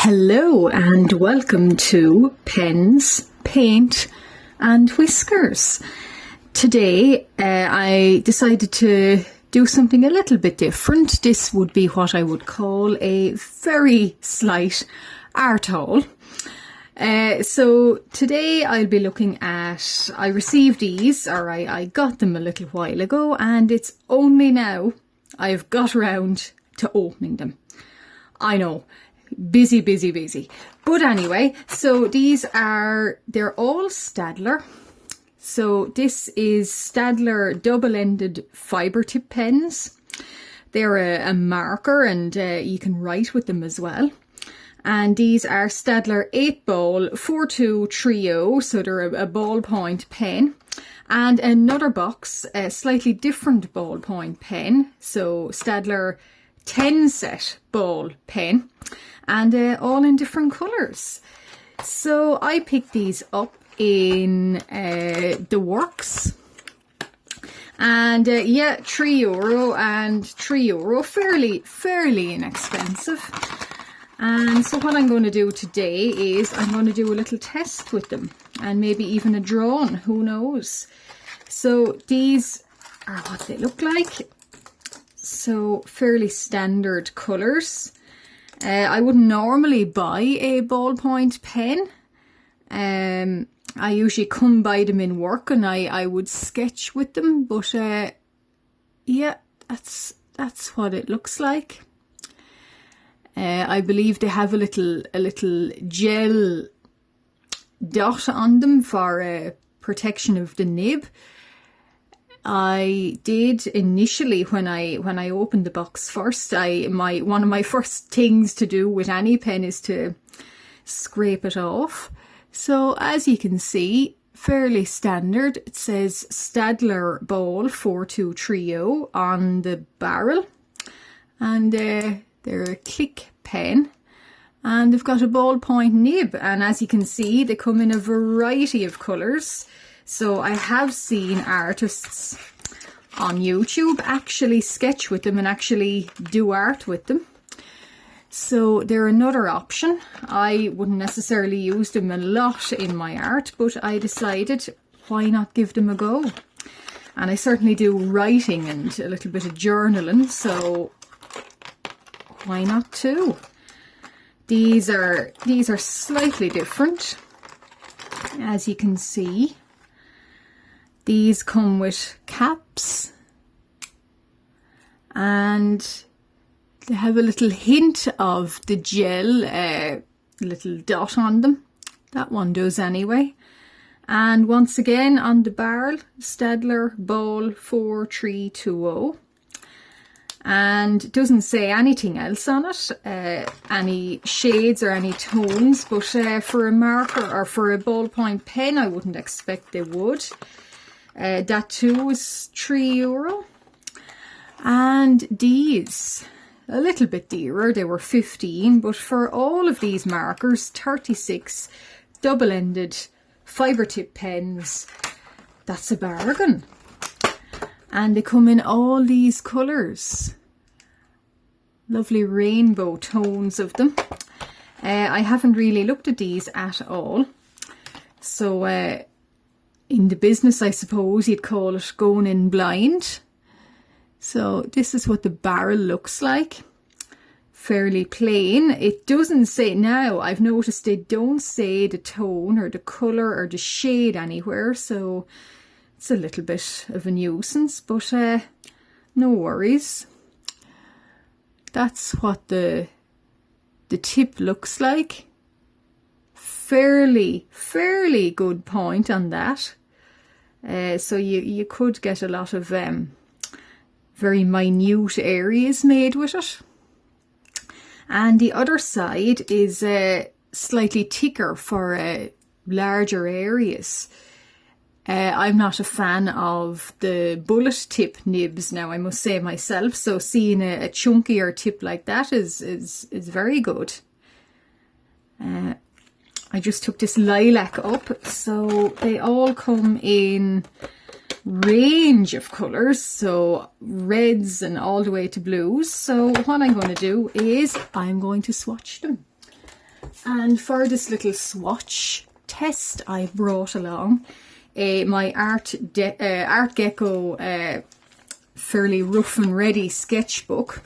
Hello and welcome to Pens, Paint and Whiskers. Today I decided to do something a little bit different. This would be what I would call a very slight art haul. So today I'll be looking at, I received these, or I got them a little while ago, and it's only now I've got around to opening them. I know. Busy. But anyway, so they're all Staedtler. So this is Staedtler double-ended fibre tip pens. They're a marker and you can write with them as well. And these are Staedtler 8-ball 4-2 trio, so they're a ballpoint pen. And another box, a slightly different ballpoint pen, so Staedtler 10-set ball pen. And all in different colours. So I picked these up in the works, and yeah, €3 and €3, fairly inexpensive. And so what I'm going to do today is I'm going to do a little test with them, and maybe even a drawing, who knows. So these are what they look like. So fairly standard colours. I wouldn't normally buy a ballpoint pen. I usually come by them in work and I would sketch with them, but yeah, that's what it looks like. I believe they have a little gel dot on them for protection of the nib. I did initially when I opened the box first. One of my first things to do with any pen is to scrape it off. So as you can see, fairly standard. It says Staedtler ball 4-2 trio on the barrel, and they're a click pen, and they've got a ballpoint nib. And as you can see, they come in a variety of colours. So I have seen artists on YouTube actually sketch with them and actually do art with them. So they're another option. I wouldn't necessarily use them a lot in my art, but I decided why not give them a go. And I certainly do writing and a little bit of journaling, so why not too? These are slightly different, as you can see. These come with caps, and they have a little hint of the gel, little dot on them. That one does anyway. And once again on the barrel, Staedtler ball 4320. And it doesn't say anything else on it, any shades or any tones, but for a marker or for a ballpoint pen, I wouldn't expect they would. That too is €3. And these, a little bit dearer, they were 15, but for all of these markers, 36 double-ended fibre tip pens, that's a bargain. And they come in all these colours. Lovely rainbow tones of them. I haven't really looked at these at all. So in the business, I suppose you'd call it going in blind. So this is what the barrel looks like. Fairly plain. It doesn't say, now I've noticed they don't say the tone or the colour or the shade anywhere, so it's a little bit of a nuisance, but no worries. That's what the tip looks like. Fairly good point on that. So you could get a lot of very minute areas made with it. And the other side is slightly thicker for larger areas. I'm not a fan of the bullet tip nibs now, I must say myself. So seeing a chunkier tip like that is very good. I just took this lilac up, so they all come in range of colours, so reds and all the way to blues. So what I'm going to do is I'm going to swatch them. And for this little swatch test, I brought along my Art Gecko fairly rough and ready sketchbook.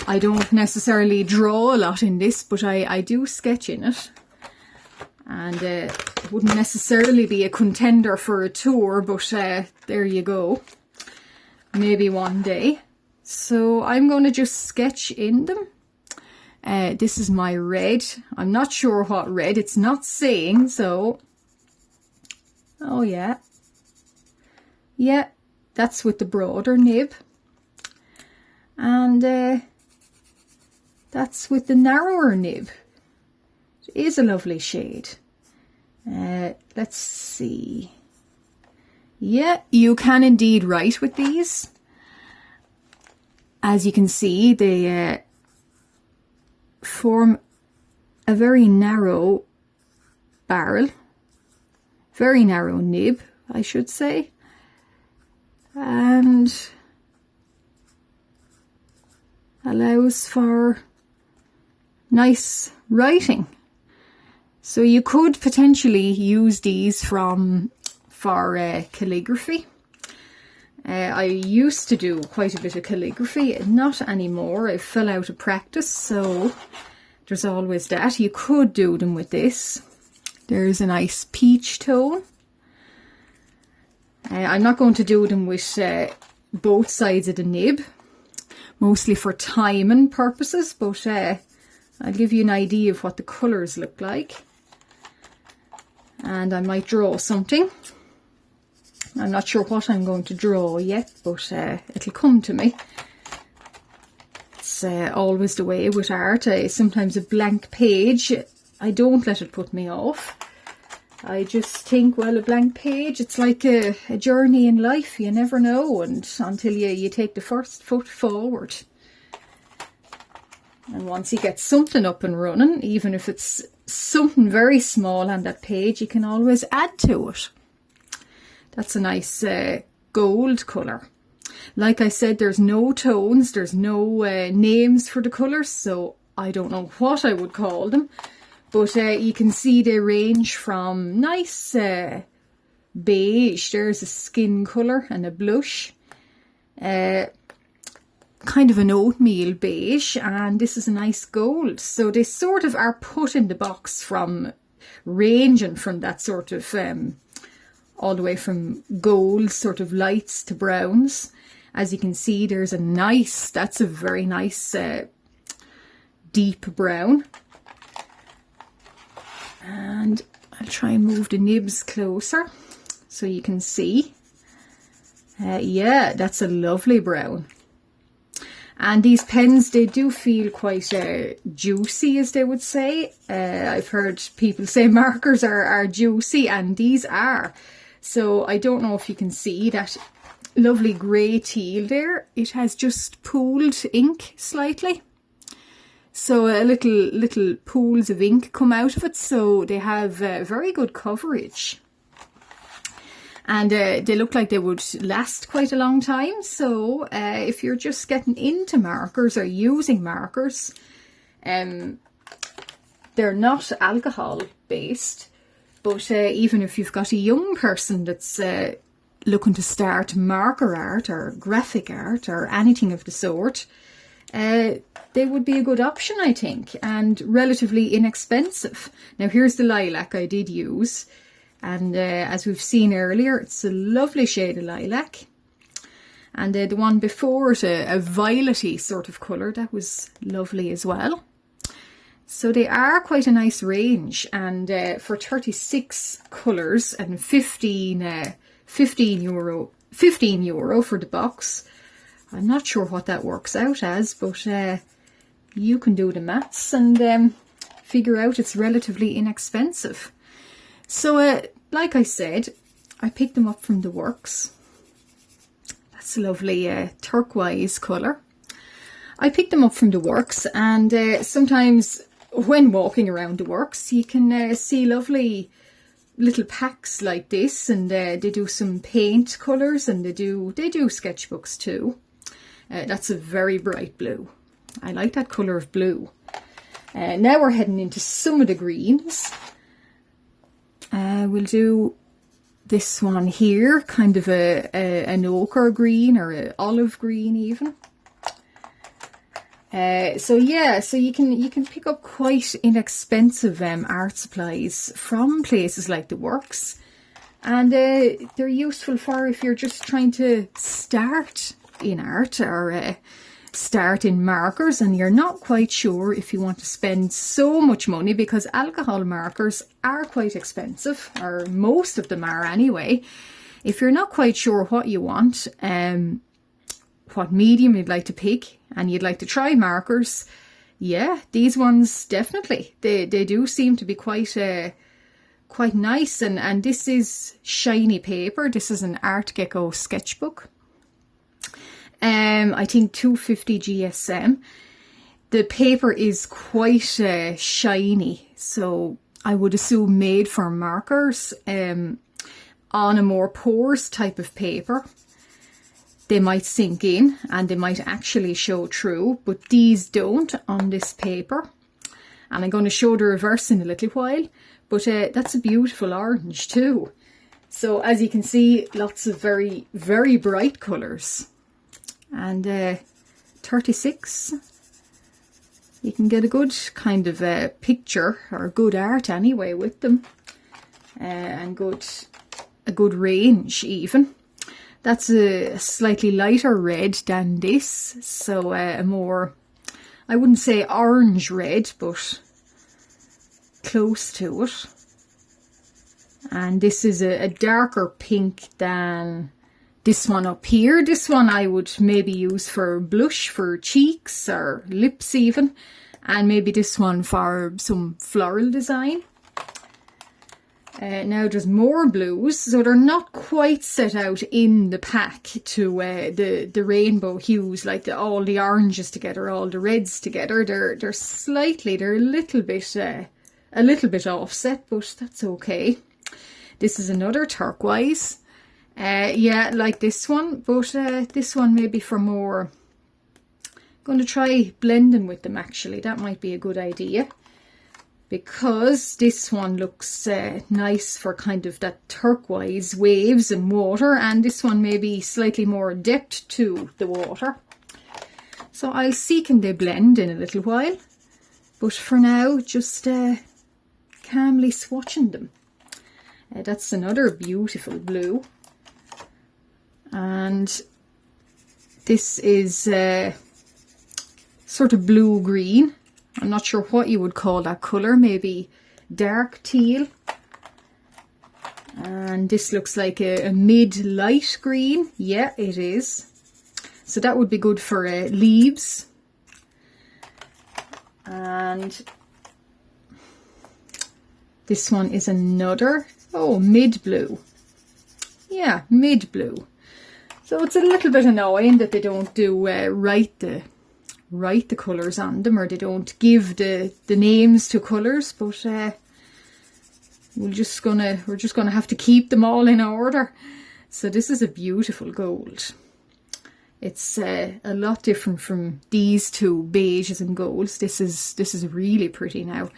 I don't necessarily draw a lot in this, but I do sketch in it. And it wouldn't necessarily be a contender for a tour, but there you go. Maybe one day. So I'm going to just sketch in them. This is my red. I'm not sure what red. It's not saying, so... Oh yeah. Yeah, that's with the broader nib. And that's with the narrower nib. It is a lovely shade. Let's see. Yeah, you can indeed write with these. As you can see, they form a very narrow barrel. Very narrow nib, I should say. And allows for nice writing. So you could potentially use these for calligraphy. I used to do quite a bit of calligraphy, not anymore. I fell out of practice, so there's always that. You could do them with this. There's a nice peach tone. I'm not going to do them with both sides of the nib, mostly for timing purposes, but I'll give you an idea of what the colours look like. And I might draw something. I'm not sure what I'm going to draw yet, but it'll come to me. It's always the way with art. Sometimes a blank page, I don't let it put me off. I just think, well, a blank page, it's like a journey in life. You never know until you take the first foot forward. And once you get something up and running, even if it's something very small on that page, you can always add to it. That's a nice gold colour. Like I said, there's no tones, there's no names for the colours, so I don't know what I would call them. But you can see they range from nice beige, there's a skin colour and a blush. Kind of an oatmeal beige, and this is a nice gold. So they sort of are put in the box from ranging from that sort of all the way from gold sort of lights to browns. As you can see, there's that's a very nice deep brown. And I'll try and move the nibs closer so you can see. Yeah, that's a lovely brown. And these pens, they do feel quite juicy, as they would say. I've heard people say markers are juicy, and these are. So I don't know if you can see that lovely grey teal there. It has just pooled ink slightly. So little pools of ink come out of it. So they have very good coverage. And they look like they would last quite a long time. So if you're just getting into markers or using markers, they're not alcohol based. But even if you've got a young person that's looking to start marker art or graphic art or anything of the sort, they would be a good option, I think, and relatively inexpensive. Now here's the lilac I did use. And as we've seen earlier, it's a lovely shade of lilac. And the one before it, a violety sort of colour, that was lovely as well. So they are quite a nice range. And for 36 colours and 15 euro for the box. I'm not sure what that works out as, but you can do the maths and figure out it's relatively inexpensive. So, like I said, I picked them up from the works. That's a lovely turquoise colour. I picked them up from the works, and sometimes when walking around the works, you can see lovely little packs like this, and they do some paint colours, and they do sketchbooks too. That's a very bright blue. I like that colour of blue. Now we're heading into some of the greens. We'll do this one here, kind of an ochre green or an olive green even. So yeah, so you can pick up quite inexpensive art supplies from places like the Works, and they're useful for if you're just trying to start in art or start in markers and you're not quite sure if you want to spend so much money, because alcohol markers are quite expensive, or most of them are anyway. If you're not quite sure what you want, what medium you'd like to pick, and you'd like to try markers, yeah, these ones definitely, they do seem to be quite nice. And this is shiny paper. This is an Art Gecko sketchbook. I think 250 GSM. The paper is quite shiny, so I would assume made for markers. On a more porous type of paper, they might sink in and they might actually show through, but these don't on this paper. And I'm going to show the reverse in a little while, but that's a beautiful orange too. So as you can see, lots of very, very bright colours. And 36, you can get a good kind of picture, or good art anyway with them, and a good range even. That's a slightly lighter red than this, so a more, I wouldn't say orange red, but close to it. And this is a darker pink than this one up here. This one I would maybe use for blush for cheeks or lips even, and maybe this one for some floral design. Now there's more blues, so they're not quite set out in the pack to the rainbow hues, like all the oranges together, all the reds together. They're a little bit offset, but that's okay. This is another turquoise. Yeah, like this one, but this one maybe for more. I'm going to try blending with them actually. That might be a good idea, because this one looks nice for kind of that turquoise waves and water, and this one maybe slightly more depth to the water. So I'll see can they blend in a little while, but for now just calmly swatching them. That's another beautiful blue, and this is sort of blue green. I'm not sure what you would call that colour, maybe dark teal. And this looks like a mid-light green. Yeah, it is. So that would be good for leaves. And this one is another, mid-blue. Yeah, mid-blue. So it's a little bit annoying that they don't do write the colours on them, or they don't give the names to colours, but we're just gonna have to keep them all in order. So this is a beautiful gold. It's a lot different from these two beiges and golds. This is really pretty now.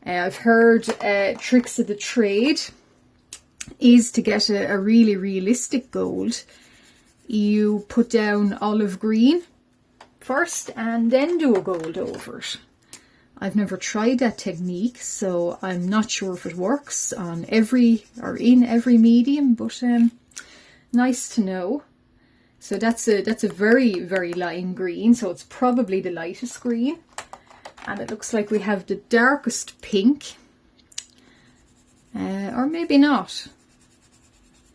I've heard tricks of the trade is to get a really realistic gold. You put down olive green first and then do a gold over it. I've never tried that technique, so I'm not sure if it works on every or in every medium, but nice to know. So that's a very, very lime green, so it's probably the lightest green. And it looks like we have the darkest pink, or maybe not.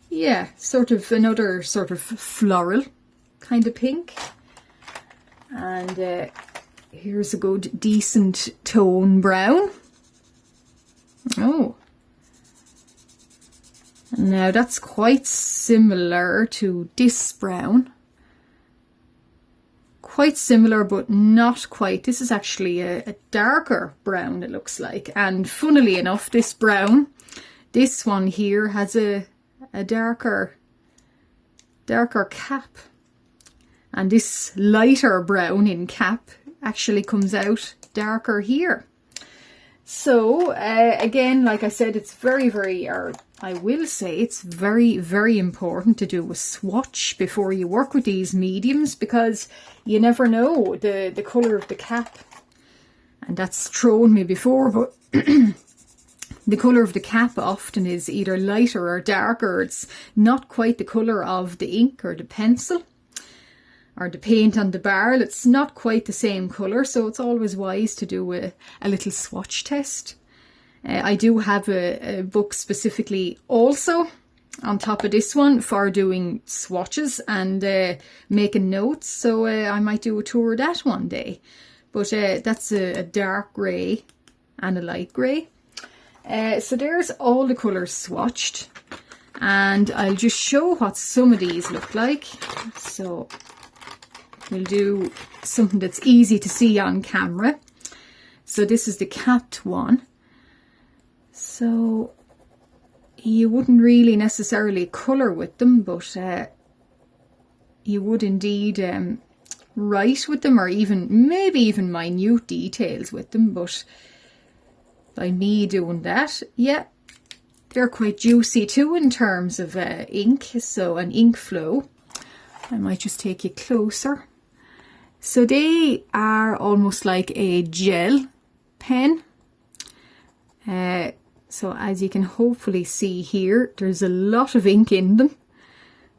Yeah, sort of another sort of floral kind of pink. And here's a good decent tone brown. Oh, now that's quite similar to this brown. Quite similar, but not quite. This is actually a darker brown, it looks like. And funnily enough, this brown, this one here has a darker cap. And this lighter brown in cap actually comes out darker here. So again, like I said, it's I will say it's very, very important to do a swatch before you work with these mediums, because you never know the colour of the cap. And that's thrown me before, but the colour of the cap often is either lighter or darker. It's not quite the colour of the ink or the pencil or the paint on the barrel. It's not quite the same colour, so it's always wise to do a little swatch test. I do have a book specifically also on top of this one for doing swatches and making notes, so I might do a tour of that one day. But that's a dark grey and a light grey. So there's all the colours swatched, and I'll just show what some of these look like. So we'll do something that's easy to see on camera. So this is the capped one. So you wouldn't really necessarily colour with them, but you would indeed write with them, or maybe even minute details with them. But by me doing that, yeah, they're quite juicy too in terms of ink, so an ink flow. I might just take you closer. So they are almost like a gel pen. So as you can hopefully see here, there's a lot of ink in them,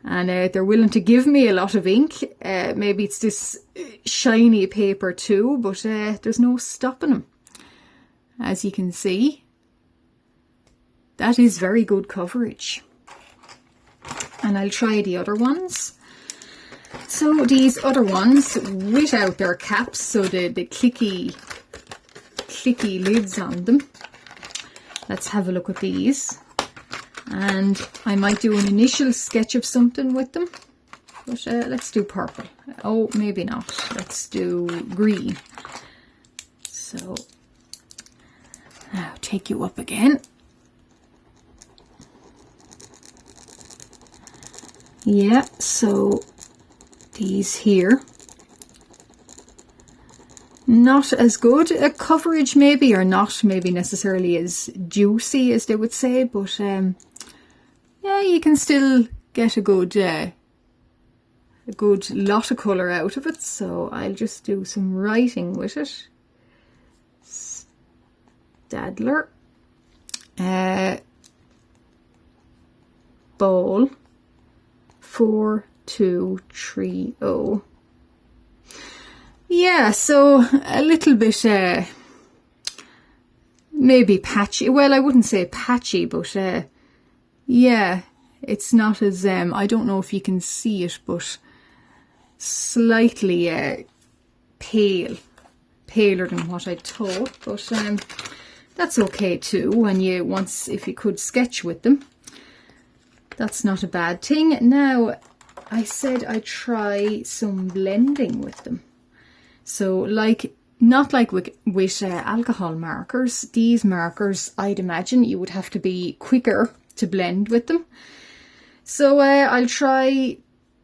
and they're willing to give me a lot of ink. Maybe it's this shiny paper too, but there's no stopping them. As you can see, that is very good coverage. And I'll try the other ones. So these other ones without their caps, so the clicky lids on them. Let's have a look at these. And I might do an initial sketch of something with them. But let's do purple. Oh, maybe not. Let's do green. So now take you up again. Yeah, so these here, not as good a coverage maybe, or not maybe necessarily as juicy as they would say, but yeah, you can still get a good lot of colour out of it. So I'll just do some writing with it. Staedtler Ball 4230. Yeah, so a little bit maybe patchy. Well, I wouldn't say patchy, but yeah, it's not as I don't know if you can see it, but slightly paler than what I thought. But that's okay too. When if you could sketch with them, that's not a bad thing. Now, I said I'd try some blending with them. So not like with alcohol markers. These markers, I'd imagine you would have to be quicker to blend with them. So I'll try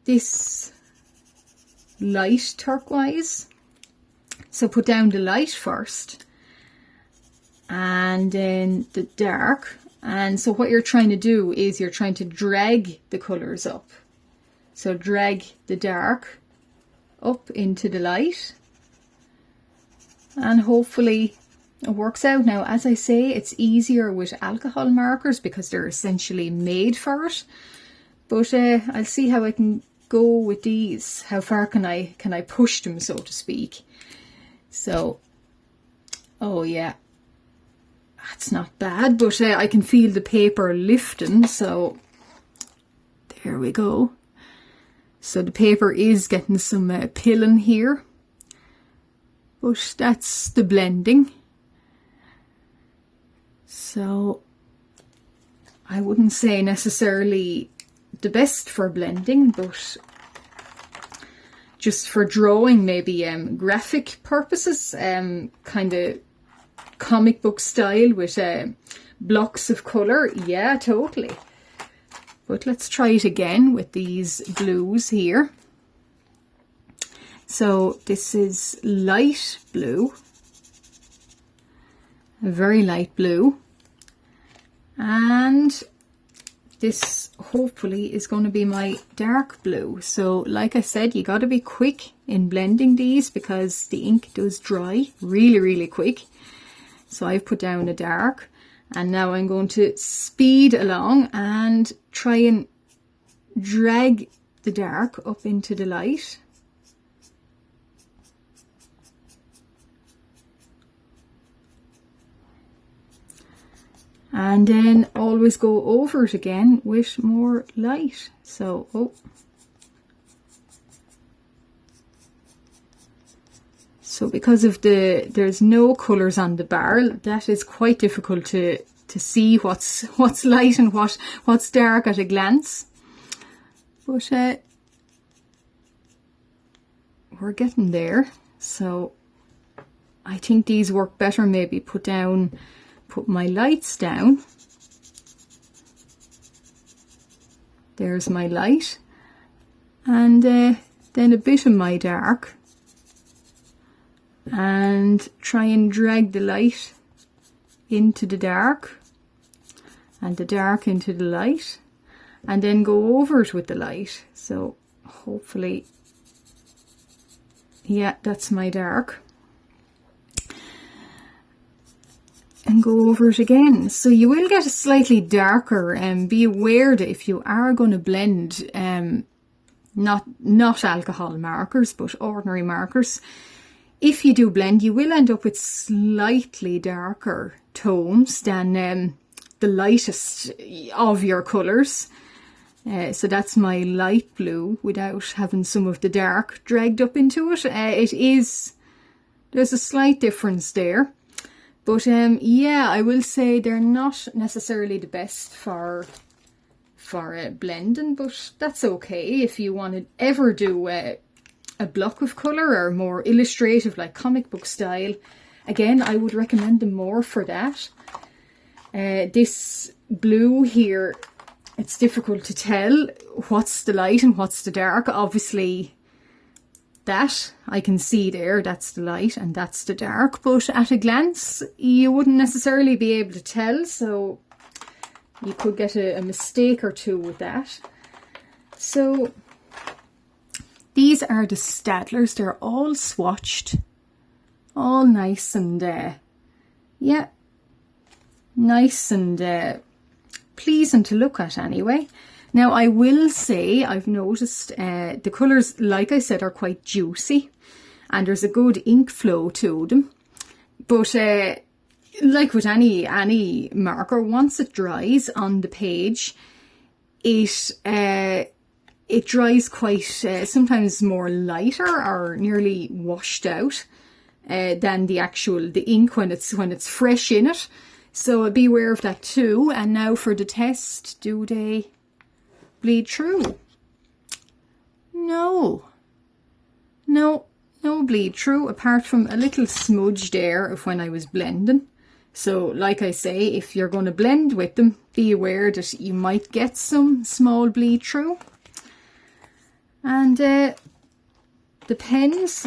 this light turquoise. So put down the light first, and then the dark. And so what you're trying to do is you're trying to drag the colours up. So drag the dark up into the light, and hopefully it works out. Now, as I say, it's easier with alcohol markers because they're essentially made for it. But I'll see how I can go with these. How far can I push them, so to speak? So, oh yeah, that's not bad, but I can feel the paper lifting, so there we go. So the paper is getting some pilling here, but that's the blending. So I wouldn't say necessarily the best for blending, but just for drawing, maybe graphic purposes, kind of comic book style with blocks of colour. Yeah, totally. But let's try it again with these blues here. So this is light blue, a very light blue, and this hopefully is going to be my dark blue. So like I said, you got to be quick in blending these because the ink does dry really quick. So I've put down a dark, and now I'm going to speed along and try and drag the dark up into the light. And then always go over it again with more light. So, So because of there's no colours on the barrel, that is quite difficult to see what's light and what's dark at a glance. But we're getting there. So I think these work better maybe put my lights down. There's my light, and then a bit of my dark, and try and drag the light into the dark and the dark into the light, and then go over it with the light. So hopefully, yeah, that's my dark. And go over it again. So you will get a slightly darker, and be aware that if you are going to blend not alcohol markers but ordinary markers, if you do blend, you will end up with slightly darker tones than the lightest of your colours. So that's my light blue without having some of the dark dragged up into it. There's a slight difference there. But yeah, I will say they're not necessarily the best for blending, but that's okay if you want to ever do a block of colour or more illustrative, like comic book style. Again, I would recommend them more for that. This blue here, it's difficult to tell what's the light and what's the dark. Obviously, that I can see there, that's the light and that's the dark, but at a glance you wouldn't necessarily be able to tell, so you could get a mistake or two with that. So these are the Staedtlers. They're all swatched, all nice and yeah, nice and pleasing to look at anyway. Now I will say I've noticed the colours, like I said, are quite juicy and there's a good ink flow to them. But like with any marker, once it dries on the page, it dries quite sometimes more lighter or nearly washed out than the ink when it's fresh in it. So be aware of that too. And now for the test, do they bleed through? No bleed through, apart from a little smudge there of when I was blending. So like I say, if you're going to blend with them, be aware that you might get some small bleed through. And the pens,